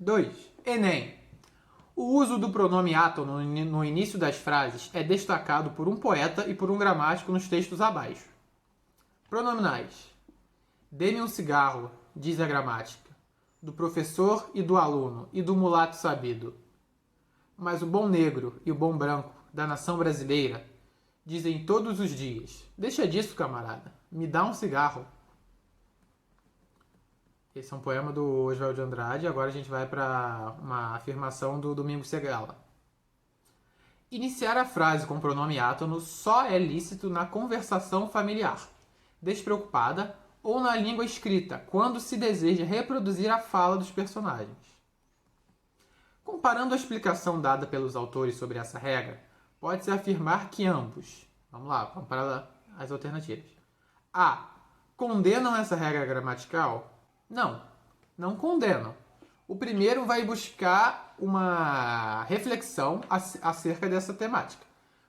2. Enem. O uso do pronome átono no início das frases é destacado por um poeta e por um gramático nos textos abaixo. Pronominais. Dê-me um cigarro, diz a gramática, do professor e do aluno e do mulato sabido. Mas o bom negro e o bom branco da nação brasileira dizem todos os dias: deixa disso, camarada, me dá um cigarro. Esse é um poema do Oswald de Andrade. Agora a gente vai para uma afirmação do Domingos Segala. Iniciar a frase com pronome átono só é lícito na conversação familiar, despreocupada ou na língua escrita, quando se deseja reproduzir a fala dos personagens. Comparando a explicação dada pelos autores sobre essa regra, pode-se afirmar que ambos, vamos lá, vamos para as alternativas. A. Condenam essa regra gramatical? Não condenam. O primeiro vai buscar uma reflexão acerca dessa temática.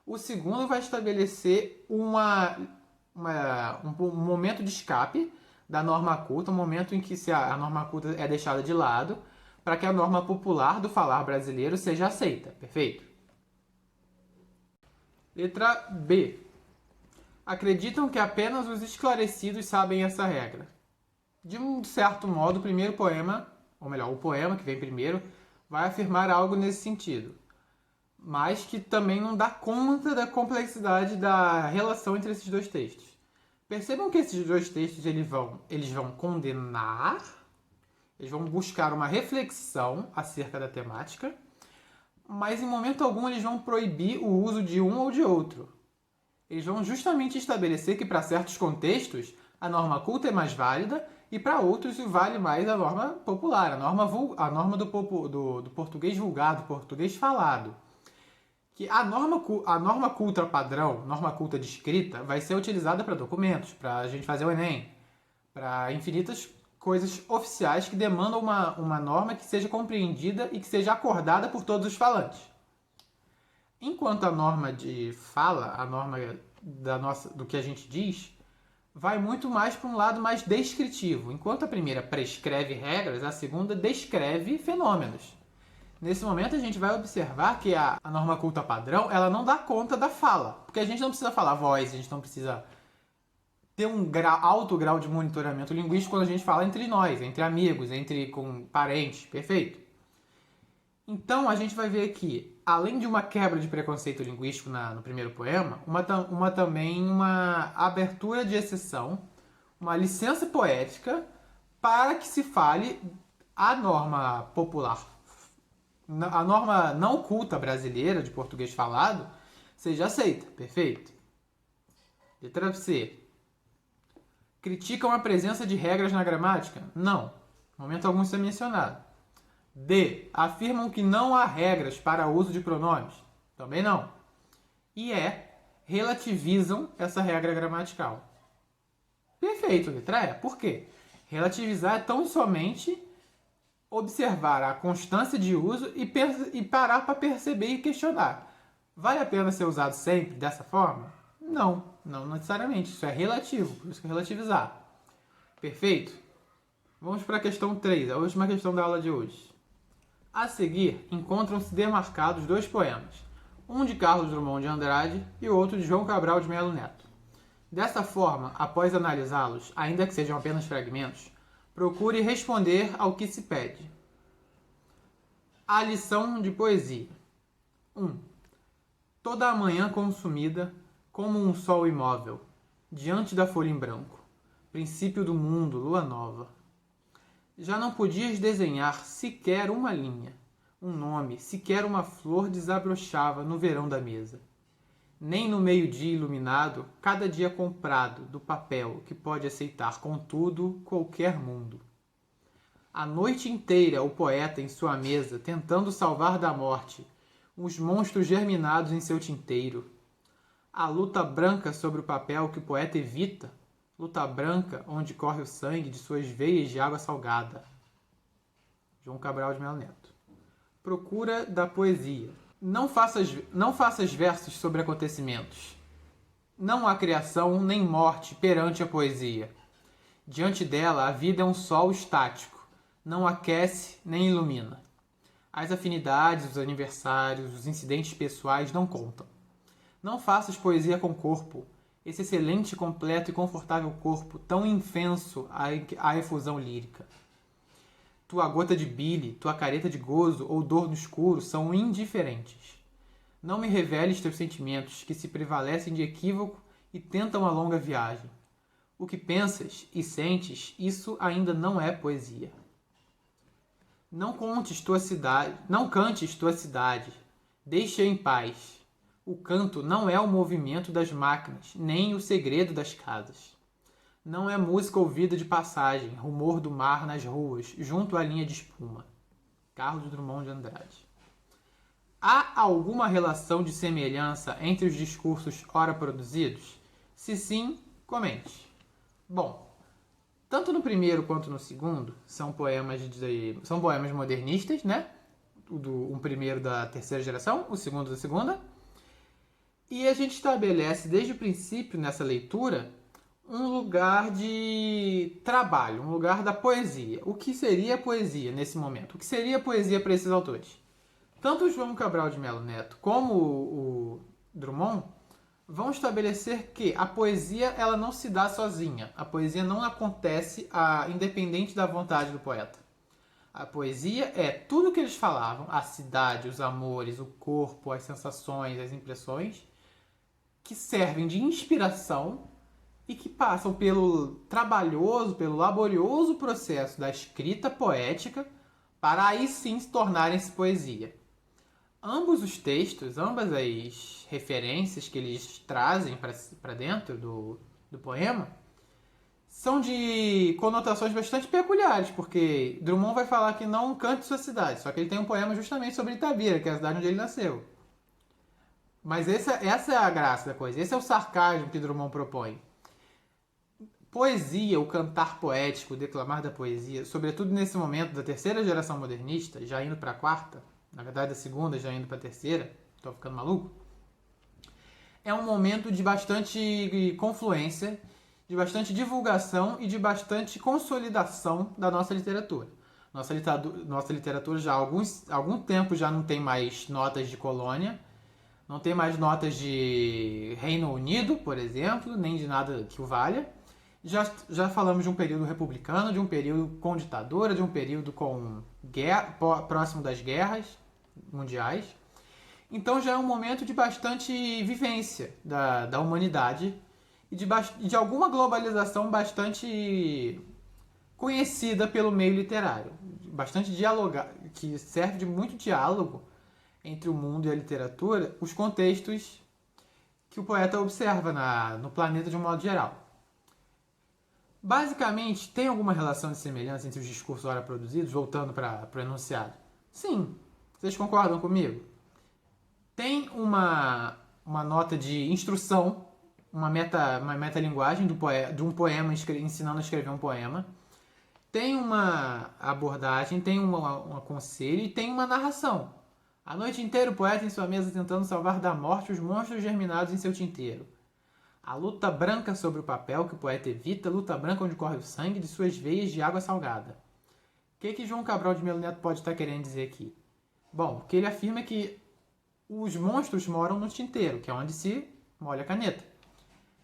O segundo vai estabelecer um momento de escape da norma culta, um momento em que a norma culta é deixada de lado, para que a norma popular do falar brasileiro seja aceita. Perfeito? Letra B. Acreditam que apenas os esclarecidos sabem essa regra. De um certo modo, o primeiro poema, ou melhor, o poema que vem primeiro, vai afirmar algo nesse sentido, mas que também não dá conta da complexidade da relação entre esses dois textos. Percebam que esses dois textos eles vão condenar, eles vão buscar uma reflexão acerca da temática, mas em momento algum eles vão proibir o uso de um ou de outro. Eles vão justamente estabelecer que para certos contextos a norma culta é mais válida e para outros vale mais a norma popular, a norma do português vulgar, do português falado. Que a norma culta padrão, norma culta de escrita, vai ser utilizada para documentos, para a gente fazer o Enem, para infinitas coisas oficiais que demandam uma norma que seja compreendida e que seja acordada por todos os falantes. Enquanto a norma de fala, a norma do que a gente diz, vai muito mais para um lado mais descritivo. Enquanto a primeira prescreve regras, a segunda descreve fenômenos. Nesse momento a gente vai observar que a norma culta padrão ela não dá conta da fala, porque a gente não precisa falar voz, a gente não precisa ter um alto grau de monitoramento linguístico quando a gente fala entre nós, entre amigos, com parentes, perfeito? Então a gente vai ver aqui, além de uma quebra de preconceito linguístico no primeiro poema, também uma abertura de exceção, uma licença poética para que se fale a norma popular, a norma não culta brasileira de português falado seja aceita, perfeito? Letra C. Criticam a presença de regras na gramática? Não, em momento algum isso é mencionado. D. Afirmam que não há regras para o uso de pronomes? Também não. E E. Relativizam essa regra gramatical. Perfeito, letra E. Por quê? Relativizar é tão somente observar a constância de uso e parar para perceber e questionar. Vale a pena ser usado sempre dessa forma? Não necessariamente. Isso é relativo, por isso que é relativizar. Perfeito? Vamos para a questão 3, a última questão da aula de hoje. A seguir, encontram-se demarcados dois poemas, um de Carlos Drummond de Andrade e o outro de João Cabral de Melo Neto. Dessa forma, após analisá-los, ainda que sejam apenas fragmentos, procure responder ao que se pede. A lição de poesia. 1. Toda a manhã consumida, como um sol imóvel, diante da folha em branco, princípio do mundo, lua nova. Já não podias desenhar sequer uma linha, um nome, sequer uma flor desabrochava no verão da mesa. Nem no meio-dia iluminado, cada dia comprado do papel que pode aceitar, contudo, qualquer mundo. A noite inteira o poeta em sua mesa, tentando salvar da morte os monstros germinados em seu tinteiro. A luta branca sobre o papel que o poeta evita, luta branca onde corre o sangue de suas veias de água salgada. João Cabral de Melo Neto. Procura da poesia. Não faças versos sobre acontecimentos. Não há criação nem morte perante a poesia. Diante dela, a vida é um sol estático. não aquece nem ilumina. As afinidades, os aniversários, os incidentes pessoais não contam. Não faças poesia com corpo, esse excelente, completo e confortável corpo, tão infenso à efusão lírica. Tua gota de bile, tua careta de gozo ou dor no escuro são indiferentes. Não me reveles teus sentimentos, que se prevalecem de equívoco e tentam a longa viagem. O que pensas e sentes, isso ainda não é poesia. Não cantes tua cidade, deixe-a em paz. O canto não é o movimento das máquinas, nem o segredo das casas. Não é música ouvida de passagem, rumor do mar nas ruas, junto à linha de espuma. Carlos Drummond de Andrade. Há alguma relação de semelhança entre os discursos ora produzidos? Se sim, comente. Bom, tanto no primeiro quanto no segundo são poemas modernistas, né? Um primeiro da terceira geração, o segundo da segunda. E a gente estabelece desde o princípio nessa leitura um lugar de trabalho, um lugar da poesia. O que seria poesia nesse momento? O que seria poesia para esses autores? Tanto o João Cabral de Melo Neto como o Drummond vão estabelecer que a poesia ela não se dá sozinha. A poesia não acontece independente da vontade do poeta. A poesia é tudo o que eles falavam, a cidade, os amores, o corpo, as sensações, as impressões, que servem de inspiração e que passam pelo trabalhoso, pelo laborioso processo da escrita poética para aí sim se tornarem-se poesia. Ambos os textos, ambas as referências que eles trazem para dentro do poema são de conotações bastante peculiares, porque Drummond vai falar que não cante sua cidade, só que ele tem um poema justamente sobre Itabira, que é a cidade onde ele nasceu. Mas essa é a graça da coisa, esse é o sarcasmo que Drummond propõe. Poesia, o cantar poético, o declamar da poesia, sobretudo nesse momento da terceira geração modernista, já indo para a quarta, na verdade da segunda já indo para a terceira, estou ficando maluco, é um momento de bastante confluência, de bastante divulgação e de bastante consolidação da nossa literatura. Nossa literatura já há algum tempo já não tem mais notas de colônia, não tem mais notas de Reino Unido, por exemplo, nem de nada que o valha. Já falamos de um período republicano, de um período com ditadura, de um período com próximo das guerras mundiais. Então já é um momento de bastante vivência da humanidade e de alguma globalização bastante conhecida pelo meio literário. Bastante dialogar, que serve de muito diálogo entre o mundo e a literatura, os contextos que o poeta observa no planeta de um modo geral. Basicamente, tem alguma relação de semelhança entre os discursos ora produzidos, voltando para o enunciado? Sim. Vocês concordam comigo? Tem uma nota de instrução, uma metalinguagem de um poema ensinando a escrever um poema. Tem uma abordagem, tem um conselho e tem uma narração. A noite inteira o poeta em sua mesa tentando salvar da morte os monstros germinados em seu tinteiro. A luta branca sobre o papel que o poeta evita, luta branca onde corre o sangue de suas veias de água salgada. O que João Cabral de Melo Neto pode estar querendo dizer aqui? Bom, o que ele afirma é que os monstros moram no tinteiro, que é onde se molha a caneta.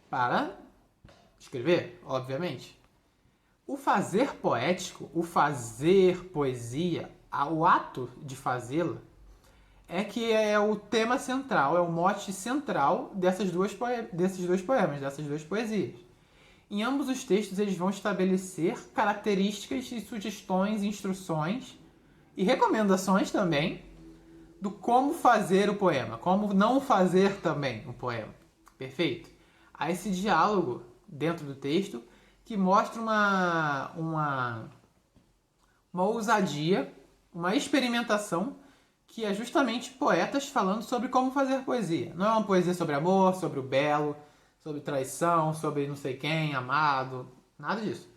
Para escrever, obviamente. O fazer poético, o fazer poesia, o ato de fazê-la, é que é o tema central, é o mote central desses dois poemas, dessas duas poesias. Em ambos os textos eles vão estabelecer características e sugestões, instruções e recomendações também do como fazer o poema, como não fazer também o poema. Perfeito? Há esse diálogo dentro do texto que mostra uma ousadia, uma experimentação que é justamente poetas falando sobre como fazer poesia. Não é uma poesia sobre amor, sobre o belo, sobre traição, sobre não sei quem, amado, nada disso.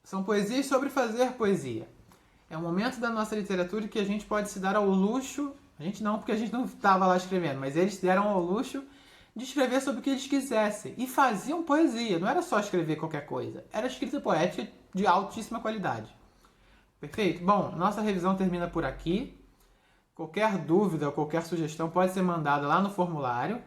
São poesias sobre fazer poesia. É um momento da nossa literatura que a gente pode se dar ao luxo, a gente não, porque a gente não estava lá escrevendo, mas eles se deram ao luxo de escrever sobre o que eles quisessem. E faziam poesia, não era só escrever qualquer coisa. Era escrita poética de altíssima qualidade. Perfeito? Bom, nossa revisão termina por aqui. Qualquer dúvida ou qualquer sugestão pode ser mandada lá no formulário.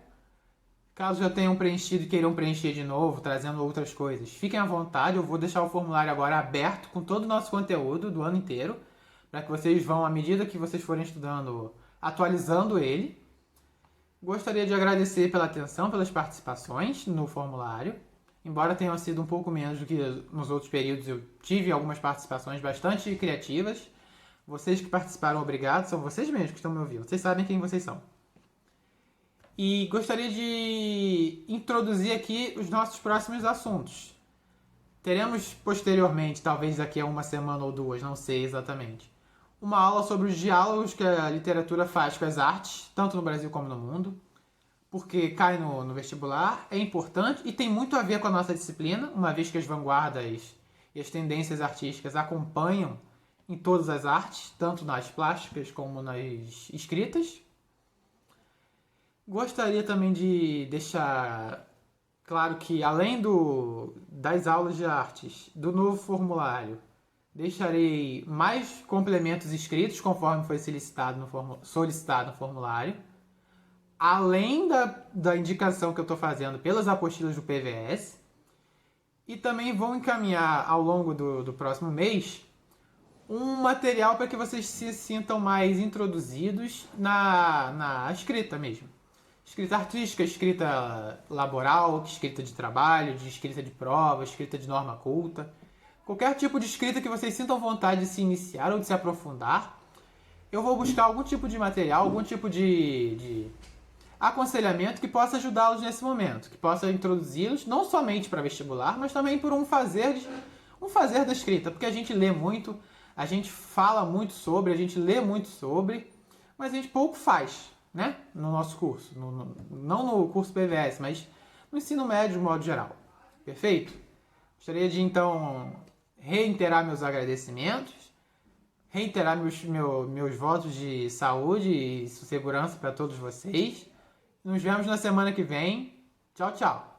Caso já tenham preenchido e queiram preencher de novo, trazendo outras coisas, fiquem à vontade. Eu vou deixar o formulário agora aberto com todo o nosso conteúdo do ano inteiro, para que vocês vão, à medida que vocês forem estudando, atualizando ele. Gostaria de agradecer pela atenção, pelas participações no formulário. Embora tenham sido um pouco menos do que nos outros períodos, eu tive algumas participações bastante criativas. Vocês que participaram, obrigado. São vocês mesmos que estão me ouvindo. Vocês sabem quem vocês são. E gostaria de introduzir aqui os nossos próximos assuntos. Teremos posteriormente, talvez daqui a uma semana ou duas, não sei exatamente, uma aula sobre os diálogos que a literatura faz com as artes, tanto no Brasil como no mundo, porque cai no vestibular, é importante e tem muito a ver com a nossa disciplina, uma vez que as vanguardas e as tendências artísticas acompanham em todas as artes, tanto nas plásticas como nas escritas. Gostaria também de deixar claro que, além das aulas de artes, do novo formulário, deixarei mais complementos escritos, conforme foi solicitado no formulário, além da indicação que eu estou fazendo pelas apostilas do PVS. E também vou encaminhar ao longo do próximo mês um material para que vocês se sintam mais introduzidos na escrita mesmo. Escrita artística, escrita laboral, escrita de trabalho, de escrita de prova, escrita de norma culta. Qualquer tipo de escrita que vocês sintam vontade de se iniciar ou de se aprofundar, eu vou buscar algum tipo de material, algum tipo de aconselhamento que possa ajudá-los nesse momento, que possa introduzi-los não somente para vestibular, mas também por um fazer da escrita, porque a gente lê muito, a gente fala muito sobre, a gente lê muito sobre, mas a gente pouco faz, né? No nosso curso. Não no curso PVS, mas no ensino médio de modo geral. Perfeito? Gostaria de, então, reiterar meus agradecimentos, reiterar meus votos de saúde e segurança para todos vocês. Nos vemos na semana que vem. Tchau, tchau.